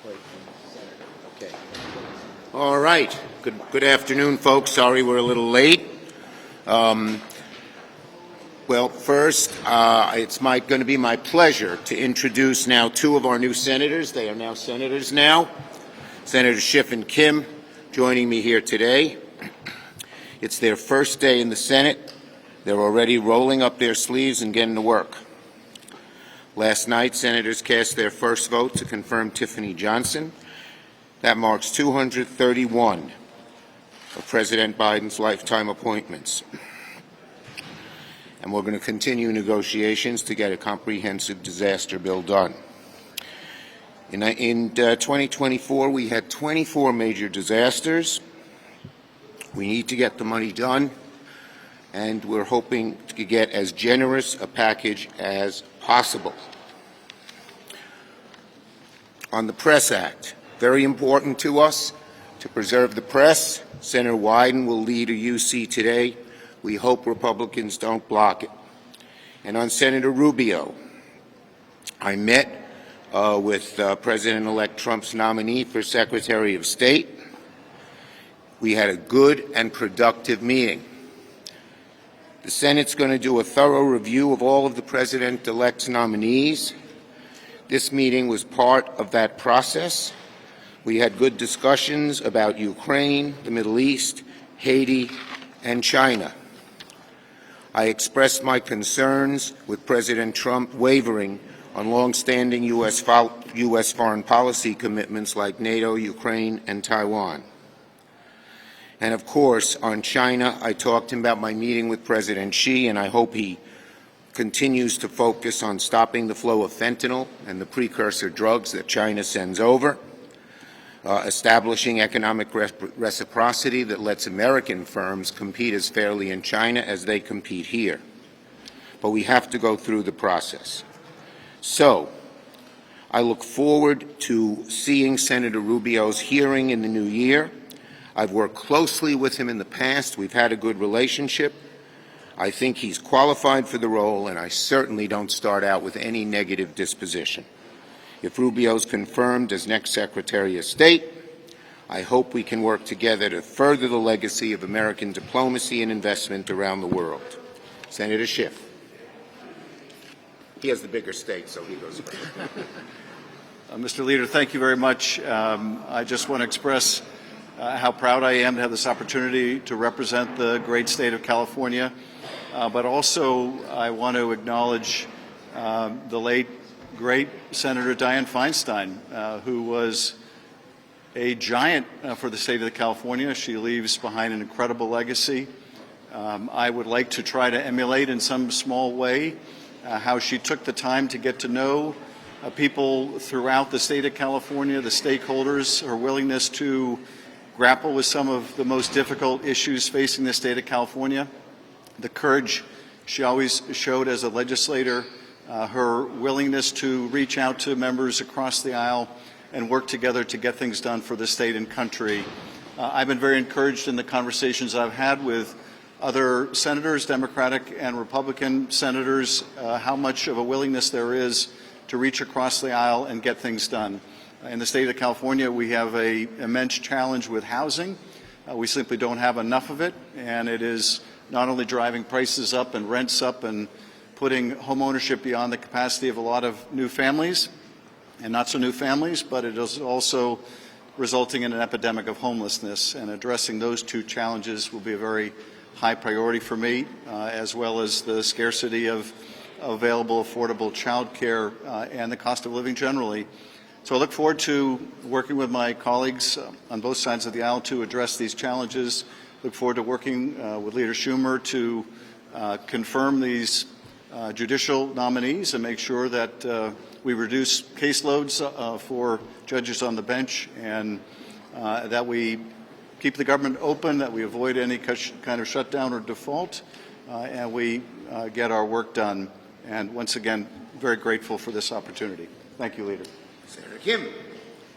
Okay. All right. Good afternoon, folks. Sorry we're a little late. Well, first, it's going to be my pleasure to introduce now two of our new senators. They are now senators now. Senator Schiff and Kim joining me here today. It's their first day in the Senate. They're already rolling up their sleeves and getting to work. Last night, senators cast their first vote to confirm Tiffany Johnson. That marks 231 of President Biden's lifetime appointments. And we're going to continue negotiations to get a comprehensive disaster bill done. In 2024, we had 24 major disasters. We need to get the money done, and we're hoping to get as generous a package as possible. On the Press Act, very important to us to preserve the press. Senator Wyden will lead a UC today. We hope Republicans don't block it. And on Senator Rubio, I met with President-elect Trump's nominee for Secretary of State. We had a good and productive meeting. The Senate's going to do a thorough review of all of the President-elect's nominees. This meeting was part of that process. We had good discussions about Ukraine, the Middle East, Haiti, and China. I expressed my concerns with President Trump wavering on long-standing U.S. foreign policy commitments like NATO, Ukraine, and Taiwan. And of course, on China, I talked to him about my meeting with President Xi, and I hope he continues to focus on stopping the flow of fentanyl and the precursor drugs that China sends over, establishing economic reciprocity that lets American firms compete as fairly in China as they compete here. But we have to go through the process. So, I look forward to seeing Senator Rubio's hearing in the new year. I've worked closely with him in the past. We've had a good relationship. I think he's qualified for the role, and I certainly don't start out with any negative disposition. If Rubio's confirmed as next Secretary of State, I hope we can work together to further the legacy of American diplomacy and investment around the world. Senator Schiff. He has the bigger state, so he goes first. Mr. Leader, thank you very much. I just want to express how proud I am to have this opportunity to represent the great state of California. But also, I want to acknowledge the late, great Senator Dianne Feinstein, who was a giant for the state of California. She leaves behind an incredible legacy. I would like to try to emulate in some small way how she took the time to get to know people throughout the state of California, the stakeholders, her willingness to grapple with some of the most difficult issues facing the state of California, the courage she always showed as a legislator, her willingness to reach out to members across the aisle and work together to get things done for the state and country. I've been very encouraged in the conversations I've had with other senators, Democratic and Republican senators, how much of a willingness there is to reach across the aisle and get things done. In the state of California, we have an immense challenge with housing. We simply don't have enough of it, and it is not only driving prices up and rents up and putting home ownership beyond the capacity of a lot of new families and not so new families, but it is also resulting in an epidemic of homelessness. And addressing those two challenges will be a very high priority for me, as well as the scarcity of available, affordable child care and the cost of living generally. So I look forward to working with my colleagues on both sides of the aisle to address these challenges. Look forward to working with Leader Schumer to confirm these judicial nominees and make sure that we reduce caseloads for judges on the bench, and that we keep the government open, that we avoid any kind of shutdown or default, and we get our work done. And once again, very grateful for this opportunity. Thank you, Leader. Senator Kim.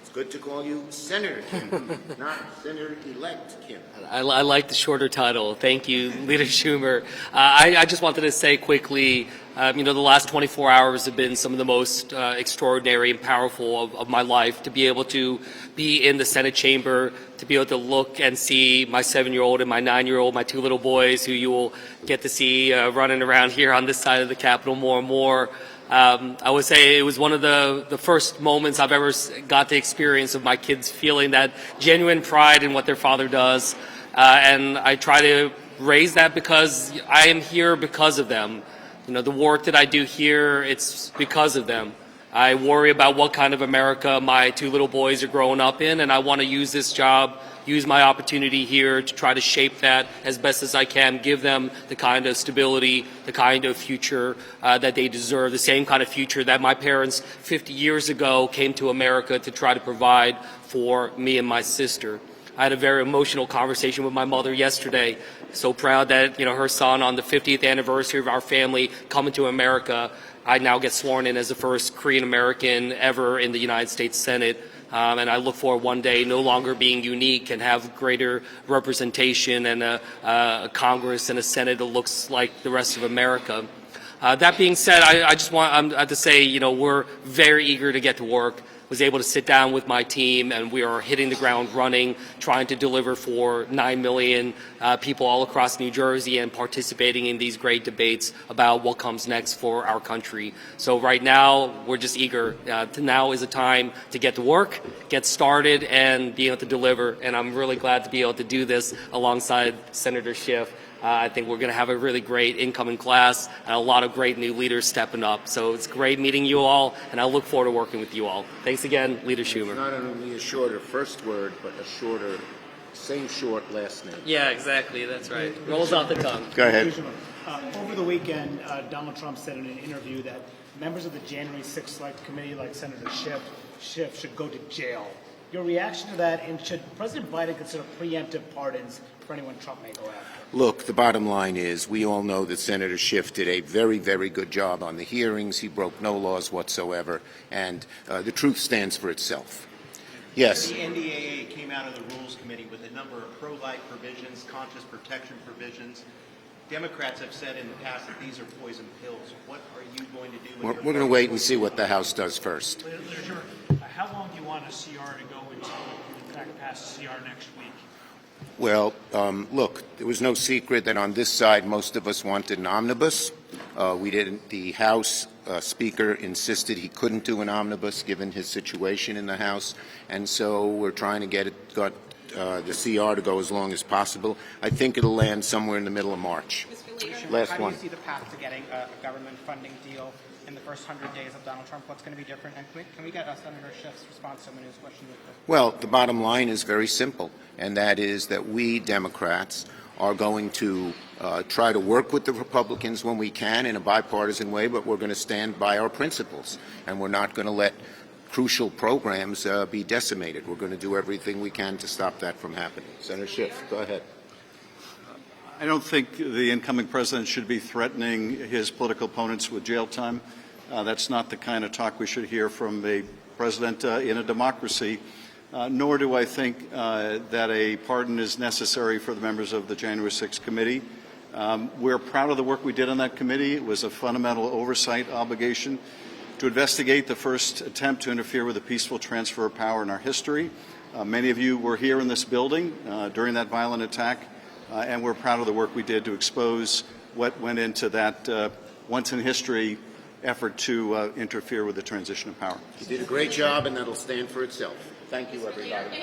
It's good to call you Senator Kim, not Senator-elect Kim. I like the shorter title. Thank you, Leader Schumer. I just wanted to say quickly, the last 24 hours have been some of the most extraordinary and powerful of my life. To be able to be in the Senate chamber, to be able to look and see my 7-year-old and my 9-year-old, my 2 little boys, who you will get to see running around here on this side of the Capitol more and more. I would say it was one of the first moments I've ever got the experience of my kids feeling that genuine pride in what their father does. And I try to raise that because I am here because of them. The work that I do here, it's because of them. I worry about what kind of America my 2 little boys are growing up in, and I want to use this job, use my opportunity here to try to shape that as best as I can, give them the kind of stability, the kind of future that they deserve, the same kind of future that my parents 50 years ago came to America to try to provide for me and my sister. I had a very emotional conversation with my mother yesterday. So proud that, her son, on the 50th anniversary of our family coming to America, I now get sworn in as the first Korean American ever in the United States Senate. And I look forward one day no longer being unique and have greater representation and a Congress and a Senate that looks like the rest of America. That being said, I just want to say, we're very eager to get to work. Was able to sit down with my team, and we are hitting the ground running, trying to deliver for 9 million people all across New Jersey and participating in these great debates about what comes next for our country. So right now, we're just eager. Now is a time to get to work, get started, and be able to deliver. And I'm really glad to be able to do this alongside Senator Schiff. I think we're going to have a really great incoming class and a lot of great new leaders stepping up. So it's great meeting you all, and I look forward to working with you all. Thanks again, Leader Schumer. It's not only a shorter first word, but a shorter, same short last name. Yeah, exactly. That's right. Rolls off the tongue. Go ahead. Over the weekend, Donald Trump said in an interview that members of the January 6th Select Committee, like Senator Schiff, should go to jail. Your reaction to that, and should President Biden consider preemptive pardons for anyone Trump may go after? Look, the bottom line is we all know that Senator Schiff did a very, very good job on the hearings. He broke no laws whatsoever, and the truth stands for itself. Yes. The NDAA came out of the Rules Committee with a number of pro-life provisions, conscious protection provisions. Democrats have said in the past that these are poison pills. What are you going to do? We're going to wait and see what the House does first. How long do you want a CR to go until you in fact pass a CR next week? Well, look, there was no secret that on this side most of us wanted an omnibus. We didn't. The House Speaker insisted he couldn't do an omnibus given his situation in the House, and so we're trying to get the CR to go as long as possible. I think it'll land somewhere in the middle of March. Last one. How do you see the path to getting a government funding deal in the first 100 days of Donald Trump? What's going to be different? And can we get Senator Schiff's response to Manu's question? Well, the bottom line is very simple, and that is that we Democrats are going to try to work with the Republicans when we can in a bipartisan way, but we're going to stand by our principles, and we're not going to let crucial programs be decimated. We're going to do everything we can to stop that from happening. Senator Schiff, go ahead. I don't think the incoming president should be threatening his political opponents with jail time. That's not the kind of talk we should hear from a president in a democracy, nor do I think that a pardon is necessary for the members of the January 6th committee. We're proud of the work we did on that committee. It was a fundamental oversight obligation to investigate the first attempt to interfere with a peaceful transfer of power in our history. Many of you were here in this building during that violent attack. And we're proud of the work we did to expose what went into that once-in-history effort to interfere with the transition of power. You did a great job, and that'll stand for itself. Thank you, everybody.